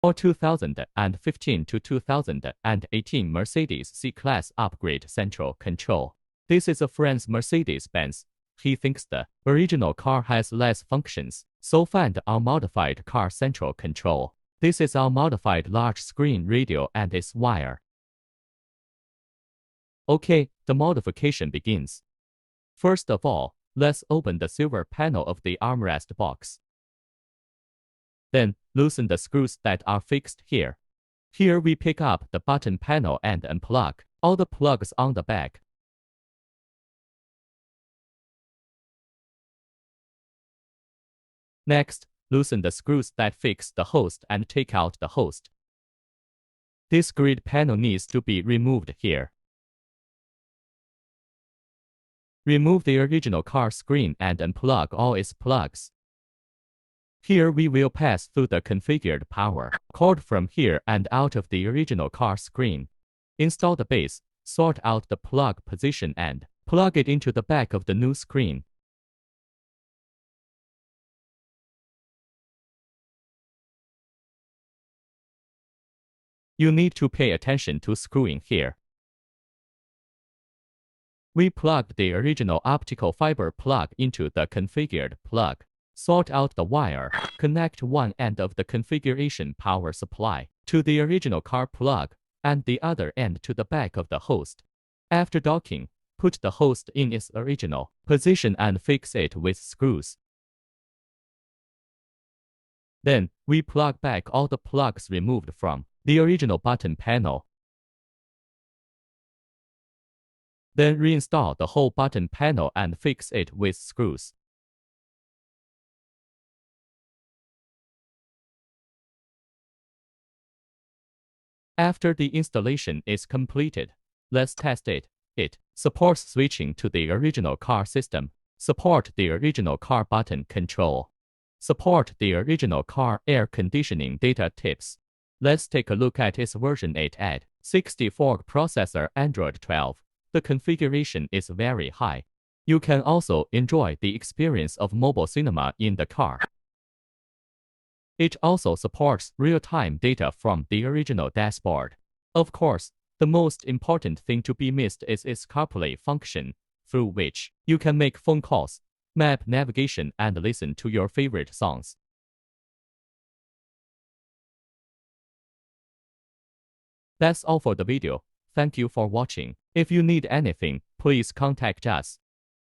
or 2015 to 2018 Mercedes C-Class upgrade central control. This is a friend's Mercedes-Benz. He thinks the original car has less functions, so find our modified car central control. This is our modified large screen radio and its wire. Okay, the modification begins. First of all, let's open the silver panel of the armrest box. Then, loosen the screws that are fixed here. Here we pick up the button panel and unplug all the plugs on the back. Next, loosen the screws that fix the host and take out the host. This grid panel needs to be removed here. Remove the original car screen and unplug all its plugs. Here we will pass through the configured power cord from here and out of the original car screen. Install the base, sort out the plug position and plug it into the back of the new screen. You need to pay attention to screwing here. We plugged the original optical fiber plug into the configured plug. Sort out the wire. Connect one end of the configuration power supply to the original car plug and the other end to the back of the host. After docking, put the host in its original position and fix it with screws. Then, we plug back all the plugs removed from the original button panel. Then reinstall the whole button panel and fix it with screws. After the installation is completed, let's test it. It supports switching to the original car system, support the original car button control, support the original car air conditioning data tips. Let's take a look at its version 8 add 64 processor Android 12. The configuration is very high. You can also enjoy the experience of mobile cinema in the car. It also supports real-time data from the original dashboard. Of course, the most important thing to be missed is its Carplay function, through which you can make phone calls, map navigation and listen to your favorite songs. That's all for the video. Thank you for watching. If you need anything, please contact us.